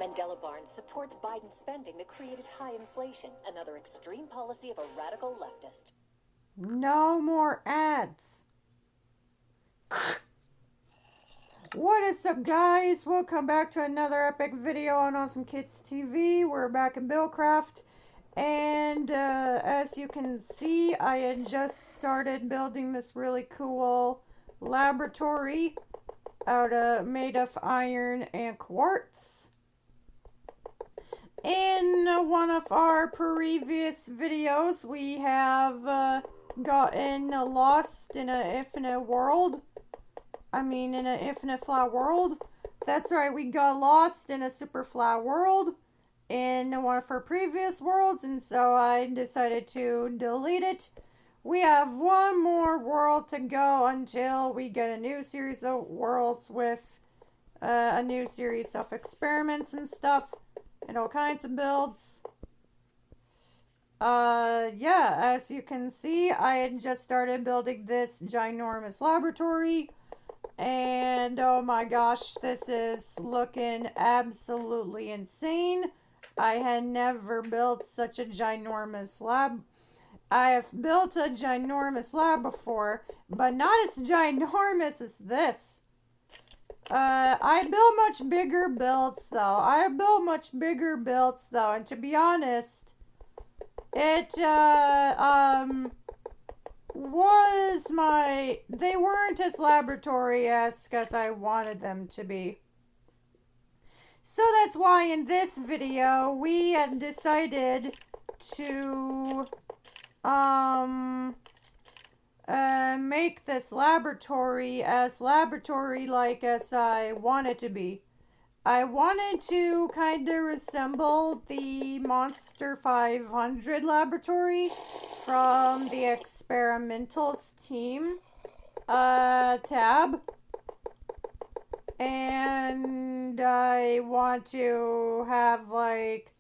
Mandela Barnes supports Biden's spending that created high inflation, another extreme policy of a radical leftist. No more ads. What is up, guys? Welcome back to another epic video on Awesome Kids TV. We're back in buildcraft, and as you can see, I had just started building this really cool laboratory made of iron and quartz. In one of our previous videos, we have gotten lost in an infinite world. In an infinite flat world. That's right, we got lost in a super flat world in one of our previous worlds, and so I decided to delete it. We have one more world to go until we get a new series of worlds with a new series of experiments and stuff, and all kinds of builds. Yeah, as you can see, I had just started building this ginormous laboratory. And oh my gosh, this is looking absolutely insane. I had never built such a ginormous lab. I have built a ginormous lab before, but not as ginormous as this. I built much bigger builds though. And to be honest, they weren't as laboratory-esque as I wanted them to be. So that's why in this video we had decided to make this laboratory as laboratory-like as I want it to be. I wanted to kind of resemble the Monster 500 laboratory from the Experimentals team tab. And I want to have like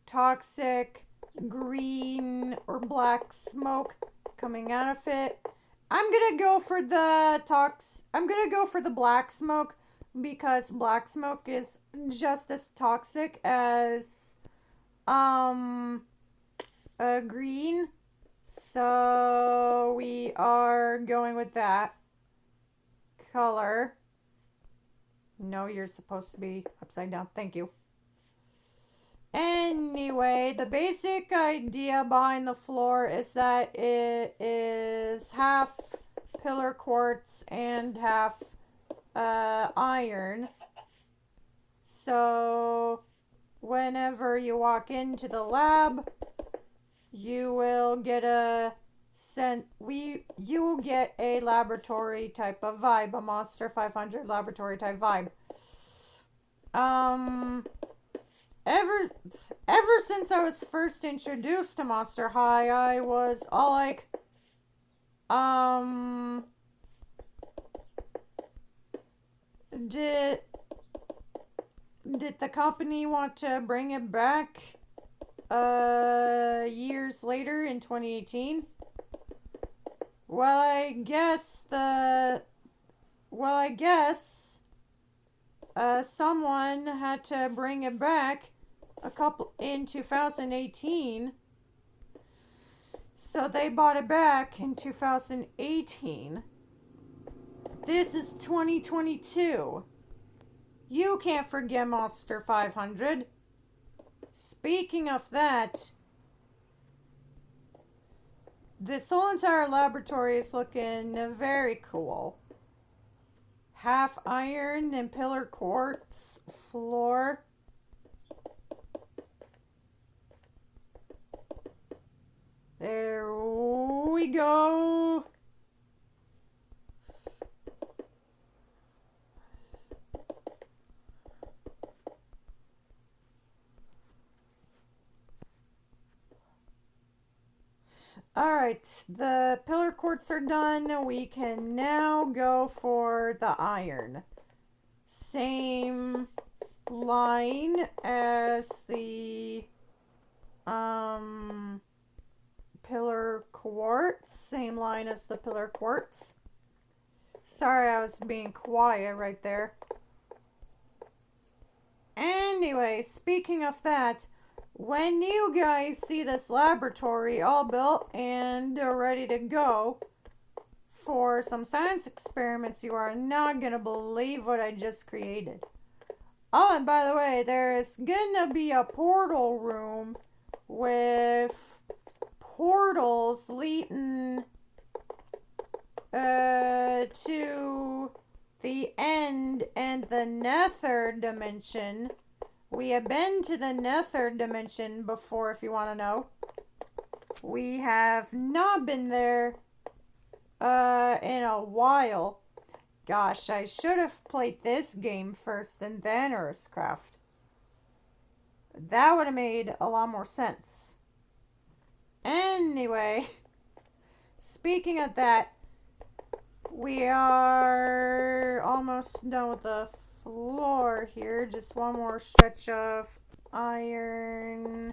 toxic green or black smoke coming out of it. I'm gonna go for the black smoke, because black smoke is just as toxic as green. So we are going with that color. No, you're supposed to be upside down. Thank you. Anyway, the basic idea behind the floor is that it is half pillar quartz and half iron. So whenever you walk into the lab, you will get a laboratory type of vibe, a Monster 500 laboratory type vibe. Ever since I was first introduced to Monster High, I was all like, did the company want to bring it back years later in 2018? Well, I guess someone had to bring it back in 2018. So they bought it back in 2018. This is 2022. You can't forget Monster 500. Speaking of that, this whole entire laboratory is looking very cool. Half iron and pillar quartz floor. There we go. Alright, the pillar quartz are done. We can now go for the iron. Same line as the pillar quartz. Sorry, I was being quiet right there. Anyway, speaking of that, when you guys see this laboratory all built and ready to go for some science experiments, you are not gonna believe what I just created. Oh, and by the way, there's gonna be a portal room with portals leading to the end and the nether dimension. We have been to the nether dimension before, if you want to know. We have not been there in a while. Gosh, I should have played this game first and then Earthcraft. That would have made a lot more sense. Anyway, speaking of that, we are almost done with the floor here. Just one more stretch of iron.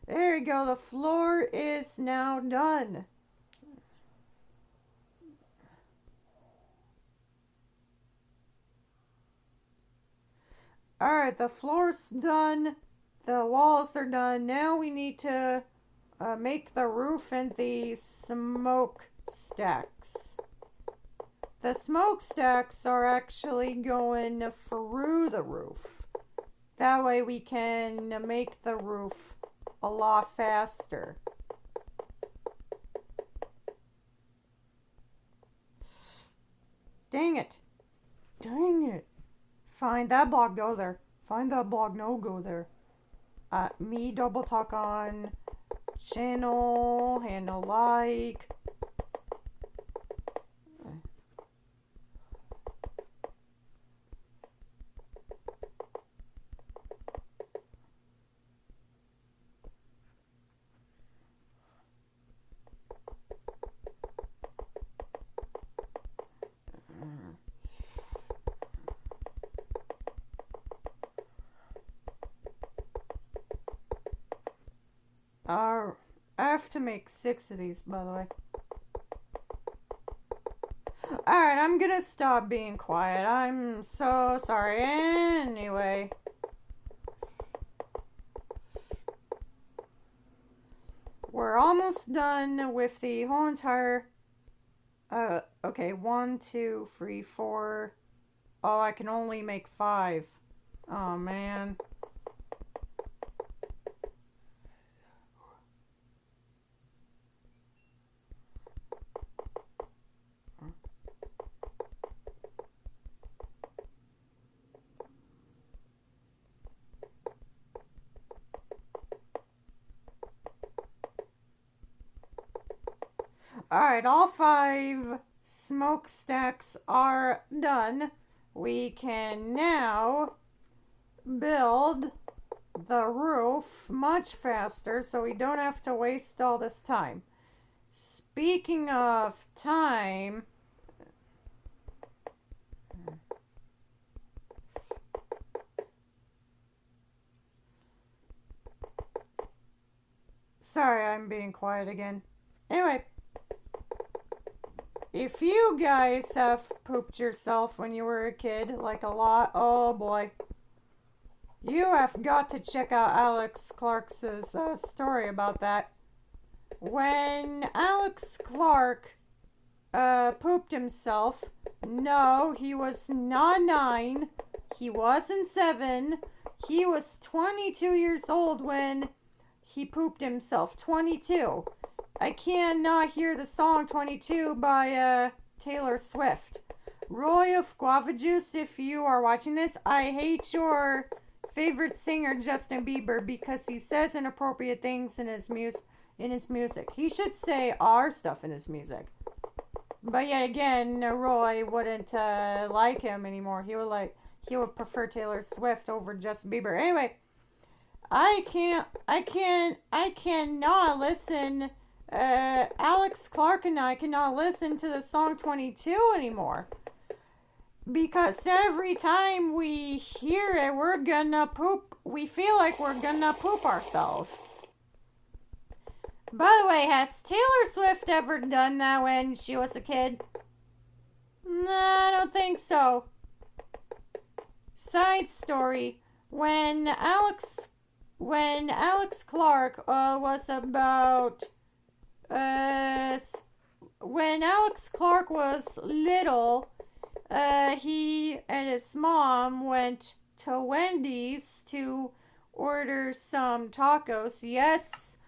There you go. The floor is now done. Alright, the floor's done. The walls are done. Now we need to make the roof and the smokestacks. The smokestacks are actually going through the roof. That way we can make the roof a lot faster. Dang it. Dang it. Find that block, go there. Find that block, no, go there. Me double talk on channel, handle like. I have to make 6 of these, by the way. Alright, I'm gonna stop being quiet. I'm so sorry. Anyway. We're almost done with the whole entire... okay, 1, 2, 3, 4... Oh, I can only make 5. Oh, man. Alright, all 5 smokestacks are done. We can now build the roof much faster so we don't have to waste all this time. Speaking of time... Sorry, I'm being quiet again. Anyway. If you guys have pooped yourself when you were a kid, like a lot, oh boy. You have got to check out Alex Clark's story about that. When Alex Clark pooped himself, no, he was not 9, he wasn't 7, he was 22 years old when he pooped himself, 22. I cannot hear the song 22 by Taylor Swift. Roy of Guava Juice, if you are watching this, I hate your favorite singer Justin Bieber because he says inappropriate things in his music. He should say our stuff in his music. But yet again, Roy wouldn't like him anymore. He would prefer Taylor Swift over Justin Bieber. Anyway, I cannot listen. Alex Clark and I cannot listen to the song 22 anymore. Because every time we hear it, we're gonna poop. We feel like we're gonna poop ourselves. By the way, has Taylor Swift ever done that when she was a kid? No, I don't think so. Side story: when Alex Clark was about when Alex Clark was little, he and his mom went to Wendy's to order some tacos. Yes,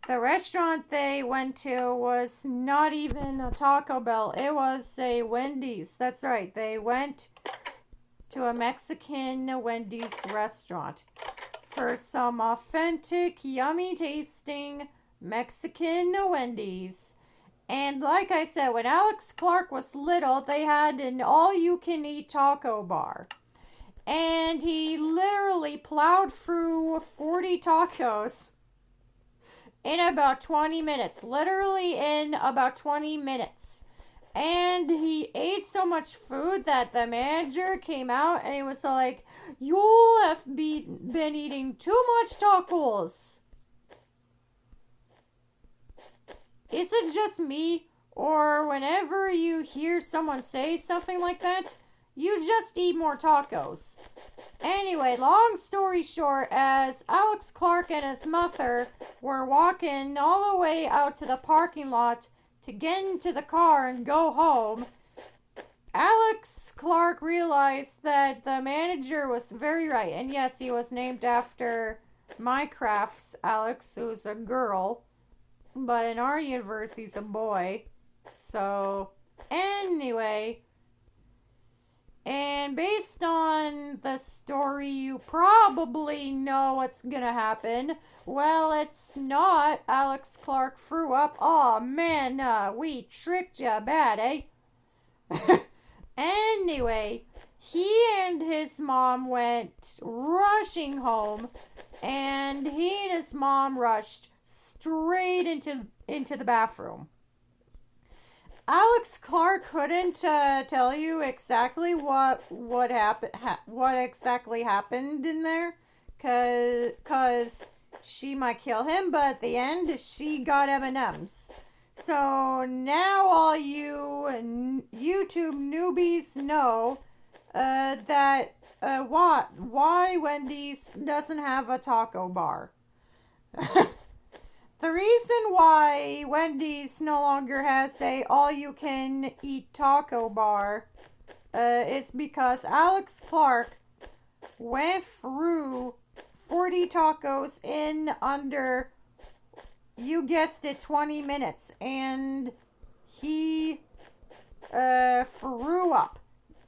the restaurant they went to was not even a Taco Bell. It was a Wendy's. That's right. They went to a Mexican Wendy's restaurant for some authentic, yummy tasting Mexican Wendy's. And like I said, when Alex Clark was little, they had an all-you-can-eat taco bar. And he literally plowed through 40 tacos in about 20 minutes. Literally in about 20 minutes. And he ate so much food that the manager came out and he was like, "You have been eating too much tacos." Is it just me, or whenever you hear someone say something like that, you just eat more tacos? Anyway, long story short, as Alex Clark and his mother were walking all the way out to the parking lot to get into the car and go home, Alex Clark realized that the manager was very right. And yes, he was named after Minecraft's Alex, who's a girl. But in our universe, he's a boy. So, anyway. And based on the story, you probably know what's gonna happen. Well, it's not. Alex Clark threw up. Aw, man, we tricked ya bad, eh? Anyway, he and his mom went rushing home. And he and his mom rushed straight into the bathroom. Alex Clark couldn't tell you exactly what exactly happened in there, cause she might kill him. But at the end, she got M&Ms. So now all you YouTube newbies know that why Wendy's doesn't have a taco bar. The reason why Wendy's no longer has a all-you-can-eat taco bar is because Alex Clark went through 40 tacos in under, you guessed it, 20 minutes. And he threw up.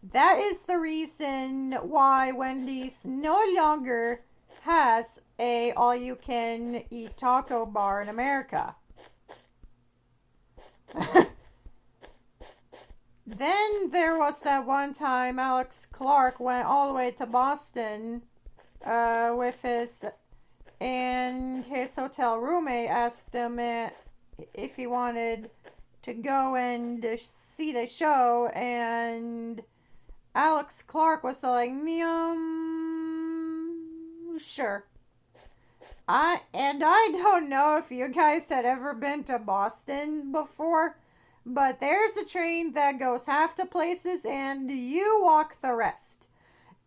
That is the reason why Wendy's no longer has a all-you-can-eat taco bar in America. Then there was that one time Alex Clark went all the way to Boston with his hotel roommate asked him if he wanted to go and see the show, and Alex Clark was like, sure. I don't know if you guys had ever been to Boston before, but there's a train that goes half the places and you walk the rest.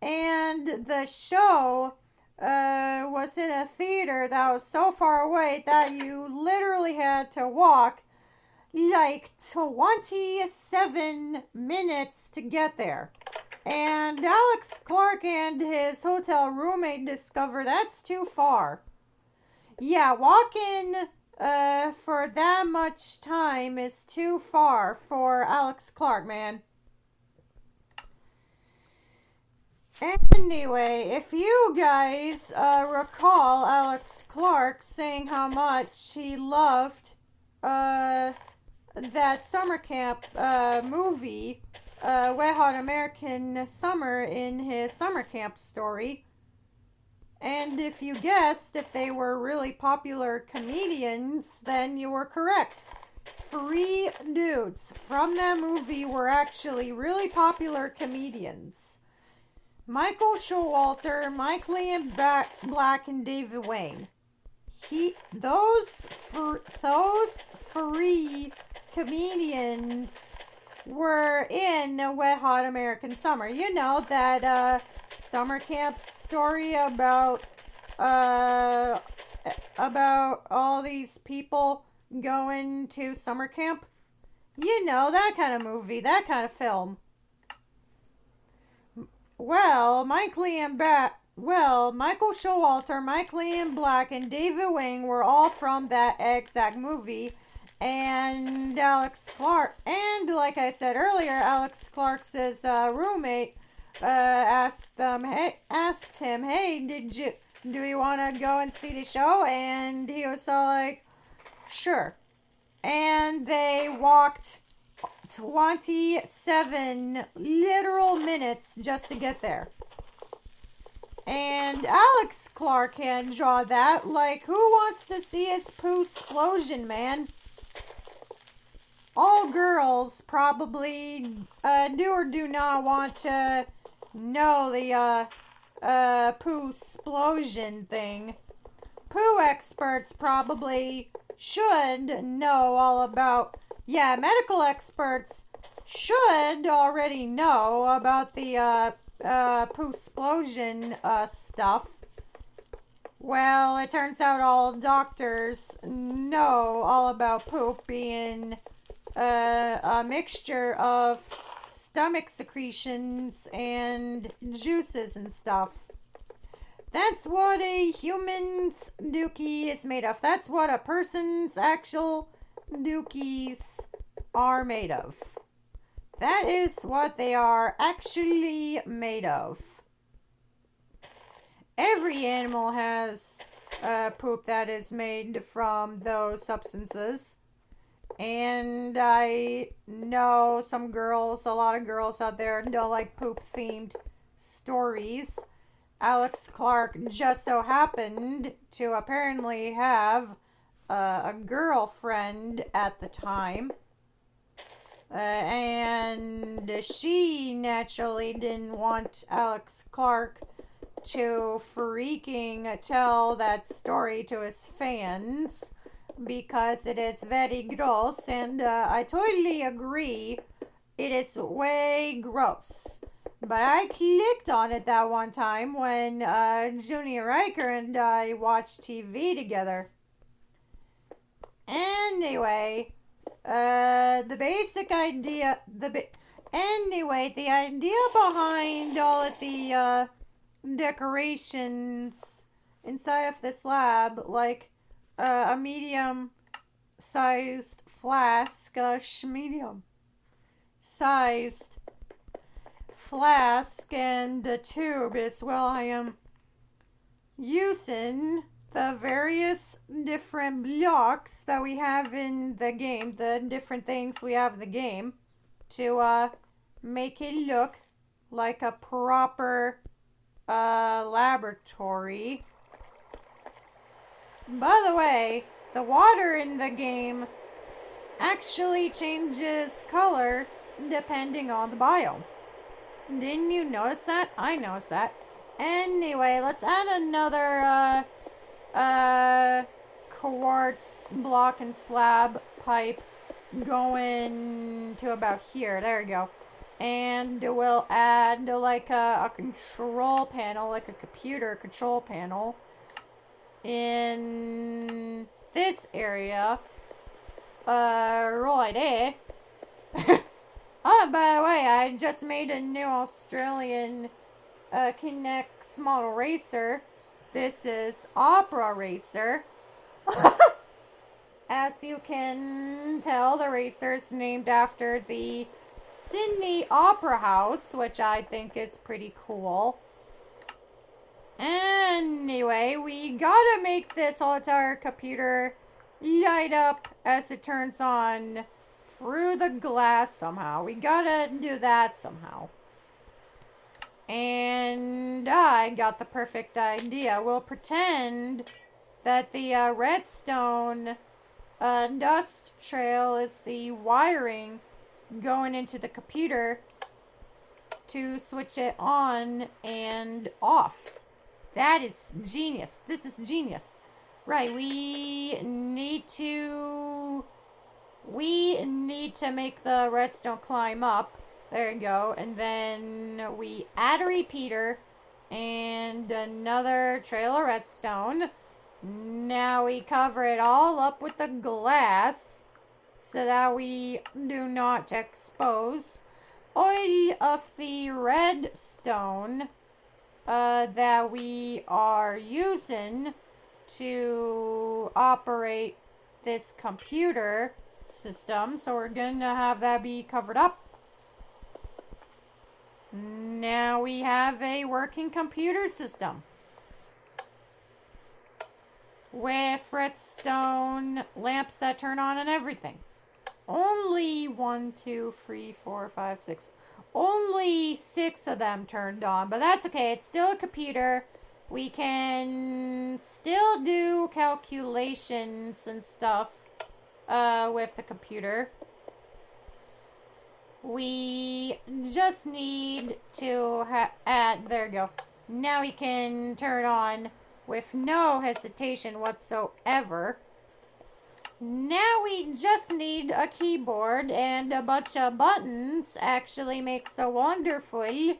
And the show was in a theater that was so far away that you literally had to walk like 27 minutes to get there. And Alex Clark and his hotel roommate discover that's too far. Yeah, walking for that much time is too far for Alex Clark, man. Anyway, if you guys recall Alex Clark saying how much he loved that summer camp movie, Wet Hot American Summer, in his summer camp story. And if you guessed if they were really popular comedians, then you were correct. three dudes from that movie were actually really popular comedians. Michael Showalter, Mike Liam Black, and David Wayne. Those three comedians were in Wet Hot American Summer. You know that summer camp story about all these people going to summer camp? You know, that kind of movie, that kind of film. Well, Michael Showalter, Mike Liam Black, and David Wing were all from that exact movie. And Alex Clark, and like I said earlier, Alex Clark's roommate asked him, hey, do you want to go and see the show? And he was all like, sure. And they walked 27 literal minutes just to get there. And Alex Clark can draw that. Like, who wants to see his poo explosion, man? All girls probably do or do not want to know the poo explosion thing. Poo experts probably should know all about. Yeah, medical experts should already know about the poo explosion stuff. Well, it turns out all doctors know all about poop being a mixture of stomach secretions and juices and stuff. That's what a human's dookie is made of. That's what a person's actual dookies are made of. That is what they are actually made of. Every animal has poop that is made from those substances. And I know a lot of girls out there don't like poop-themed stories. Alex Clark just so happened to apparently have a girlfriend at the time. And she naturally didn't want Alex Clark to freaking tell that story to his fans, because it is very gross, and I totally agree, it is way gross. But I clicked on it that one time when Junior Riker and I watched TV together. Anyway, the idea behind all of the decorations inside of this lab, like a medium-sized flask, medium-sized flask, and a tube as well. I am using the various different blocks that we have in the game, the different things we have in the game, to make it look like a proper laboratory. By the way, the water in the game actually changes color depending on the biome. Didn't you notice that? I noticed that. Anyway, let's add another quartz block and slab pipe going to about here. There we go. And we'll add like a control panel, like a computer control panel in this area. Right there. Oh, by the way, I just made a new Australian Kinect model racer. This is Opera Racer. As you can tell, the racer is named after the Sydney Opera House, which I think is pretty cool. Anyway, we gotta make this whole entire computer light up as it turns on through the glass somehow. We gotta do that somehow. And I got the perfect idea. We'll pretend that the redstone A dust trail is the wiring going into the computer to switch it on and off. That is genius. This is genius. Right, we need to make the redstone climb up. There you go. And then we add a repeater and another trail of redstone. Now we cover it all up with the glass so that we do not expose all of the redstone that we are using to operate this computer system. So we're gonna have that be covered up. Now we have a working computer system with redstone lamps that turn on and everything. Only 1, 2, 3, 4, 5, 6. Only 6 of them turned on, but that's okay. It's still a computer. We can still do calculations and stuff with the computer. We just need to add, there you go. Now we can turn on with no hesitation whatsoever. Now we just need a keyboard and a bunch of buttons actually makes a wonderful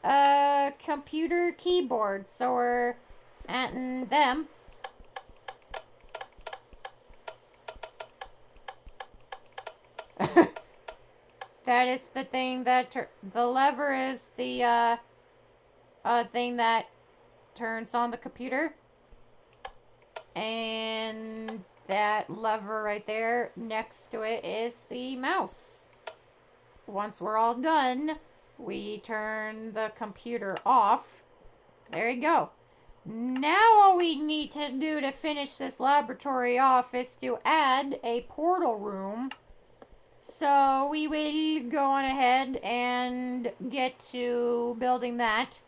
computer keyboard. So we're adding them. That is the thing that the lever is the thing that turns on the computer. And that lever right there next to it is the mouse. Once we're all done, we turn the computer off. There you go. Now all we need to do to finish this laboratory off is to add a portal room. So we will go on ahead and get to building that.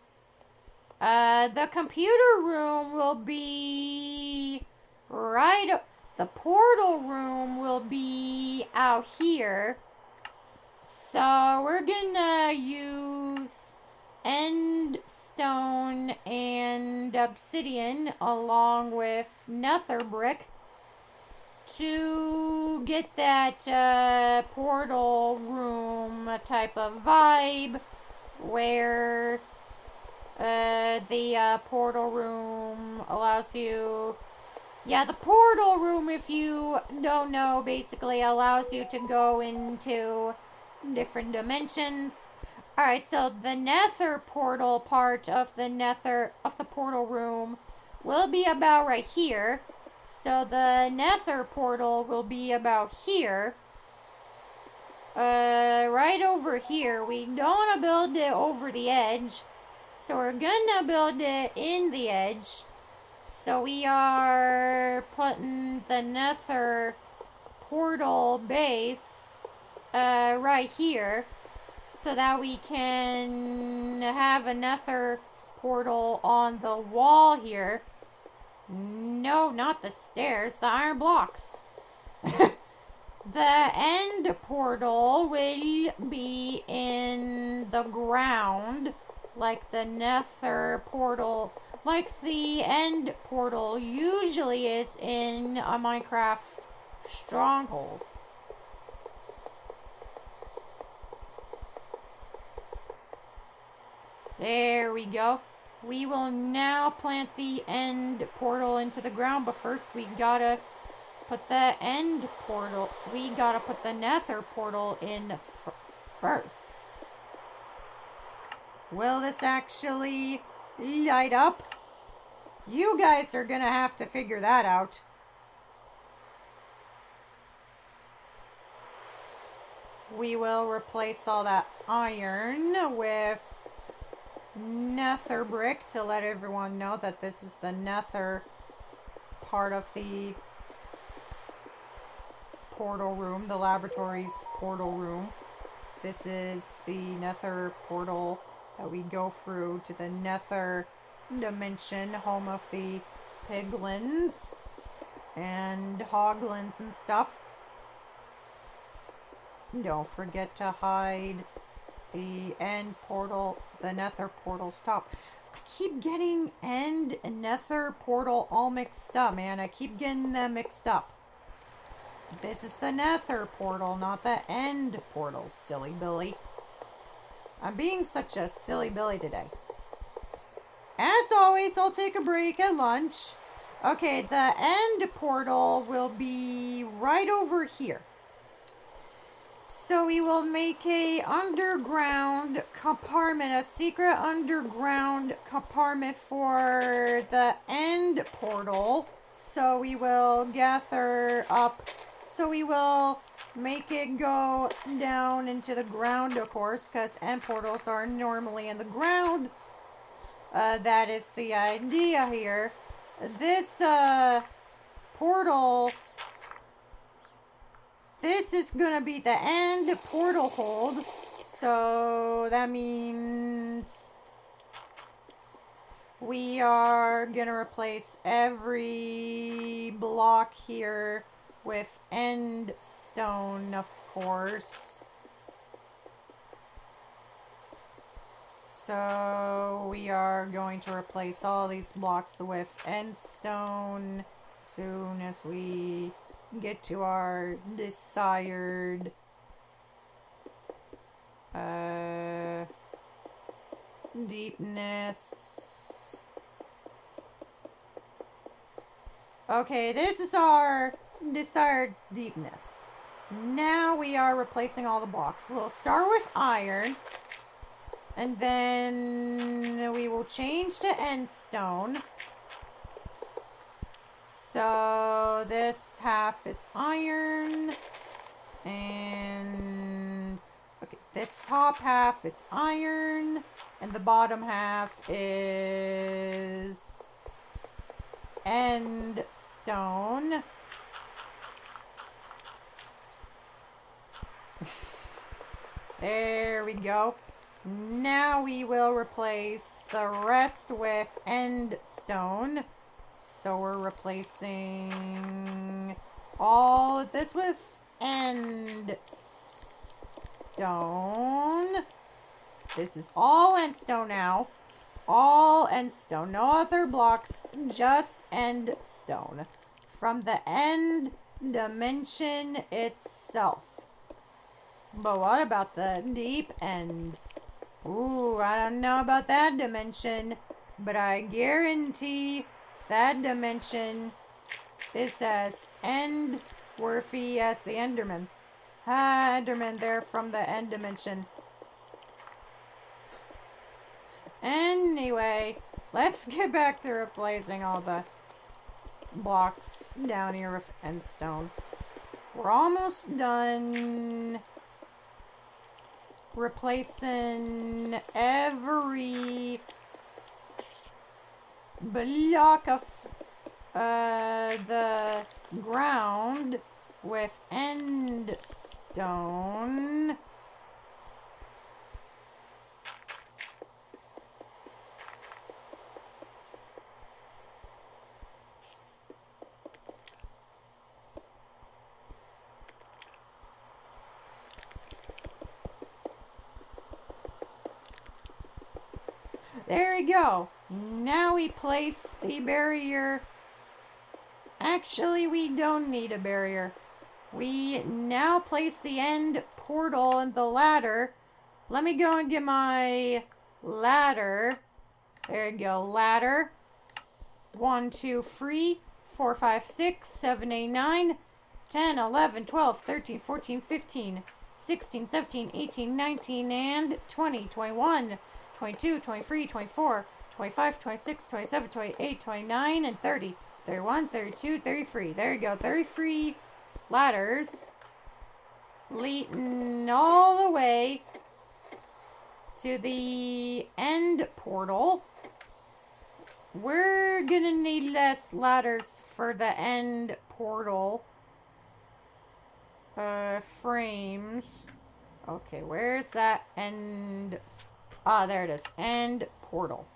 The computer room will be the portal room will be out here. So we're gonna use end stone and obsidian along with nether brick to get that portal room type of vibe where the portal room allows you... Yeah, the portal room, if you don't know, basically allows you to go into different dimensions. Alright, so the nether portal part of the portal room will be about right here. So the nether portal will be about here. Right over here. We don't want to build it over the edge. So we're gonna build it in the edge. So we are putting the nether portal base right here. So that we can have a nether portal on the wall here. No, not the stairs, the iron blocks. The end portal will be in the ground, like the nether portal, like the end portal usually is in a Minecraft stronghold. There we go. We will now plant the end portal into the ground, but first we gotta put the end portal, we gotta put the nether portal in first. Will this actually light up? You guys are gonna have to figure that out. We will replace all that iron with nether brick to let everyone know that this is the nether part of the portal room, the laboratory's portal room. This is the nether portal that we go through to the nether dimension, home of the piglins. and hoglins and stuff. Don't forget to hide the end portal, the nether portal. Stop. I keep getting end and nether portal all mixed up, man. I keep getting them mixed up. This is the nether portal, not the end portal, silly Billy. I'm being such a silly Billy today. As always, I'll take a break at lunch. Okay, the end portal will be right over here. So we will make a underground compartment, a secret underground compartment for the end portal. So we will gather up, so we will make it go down into the ground, of course, because end portals are normally in the ground. That is the idea here. This portal, this is gonna be the end portal hold. So that means we are gonna replace every block here with end stone, of course. So we are going to replace all these blocks with end stone soon as we get to our desired deepness. Okay, this is our desired deepness. Now we are replacing all the blocks. We'll start with iron. And then we will change to end stone. So this half is iron. And okay, this top half is iron. And the bottom half is end stone. There we go. Now we will replace the rest with end stone. So we're replacing all of this with end stone. This is all end stone now. All end stone. No other blocks, just end stone. From the end dimension itself. But what about the deep end? Ooh, I don't know about that dimension, but I guarantee that dimension is as end-worthy as the Enderman. Ah, Enderman, they're from the end dimension. Anyway, let's get back to replacing all the blocks down here with end stone. We're almost done replacing every block of the ground with end stone. There we go. Now we place the barrier. Actually, we don't need a barrier. We now place the end portal and the ladder. Let me go and get my ladder. There you go, ladder. 1, 2, 3, 4, 5, 6, 7, 8, 9, 10, 11, 12, 13, 14, 15, 16, 17, 18, 19, and 20, 21. 22, 23, 24, 25, 26, 27, 28, 29, and 30. 31, 32, 33. There you go. 33 ladders leading all the way to the end portal. We're gonna need less ladders for the end portal frames. Okay, where's that end? Ah, there it is. End portal.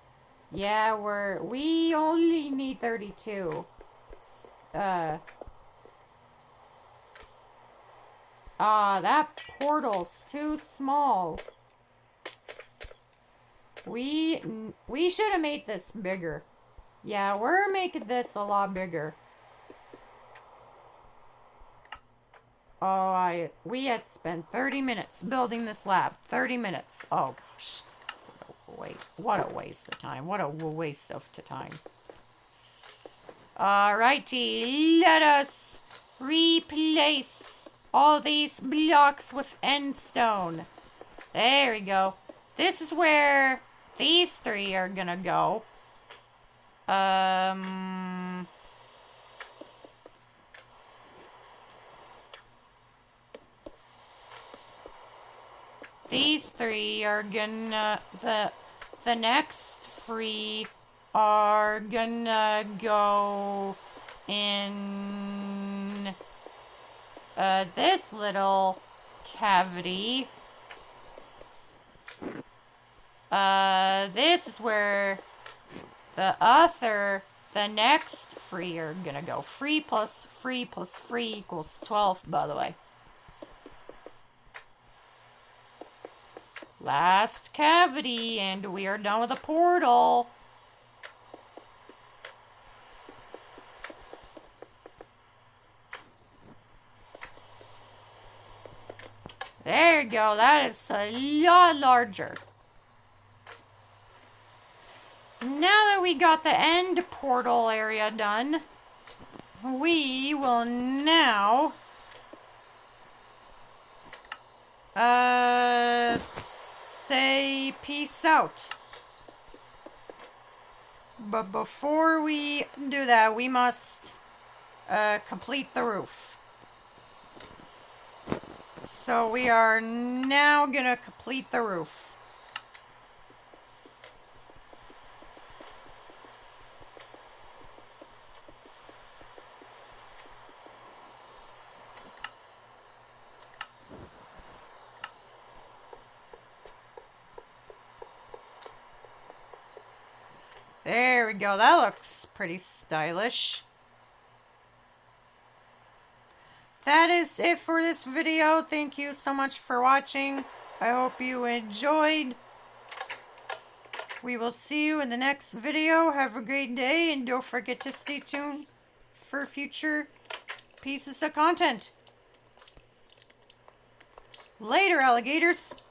Yeah, we only need 32. That portal's too small. We should have made this bigger. Yeah, we're making this a lot bigger. Oh, we had spent 30 minutes building this lab. 30 minutes. Oh gosh. Wait, what a waste of time. What a waste of time. Alrighty, let us replace all these blocks with end stone. There we go. This is where these three are gonna go. These three are gonna, the next three are gonna go in this little cavity. This is where the next three are gonna go. 3 plus 3 plus 3 equals 12, by the way. Last cavity, and we are done with the portal. There you go, that is a lot larger. Now that we got the end portal area done, we will now say peace out. But before we do that, we must complete the roof. So we are now gonna complete the roof. There we go. That looks pretty stylish. That is it for this video. Thank you so much for watching. I hope you enjoyed. We will see you in the next video. Have a great day, and don't forget to stay tuned for future pieces of content. Later, alligators.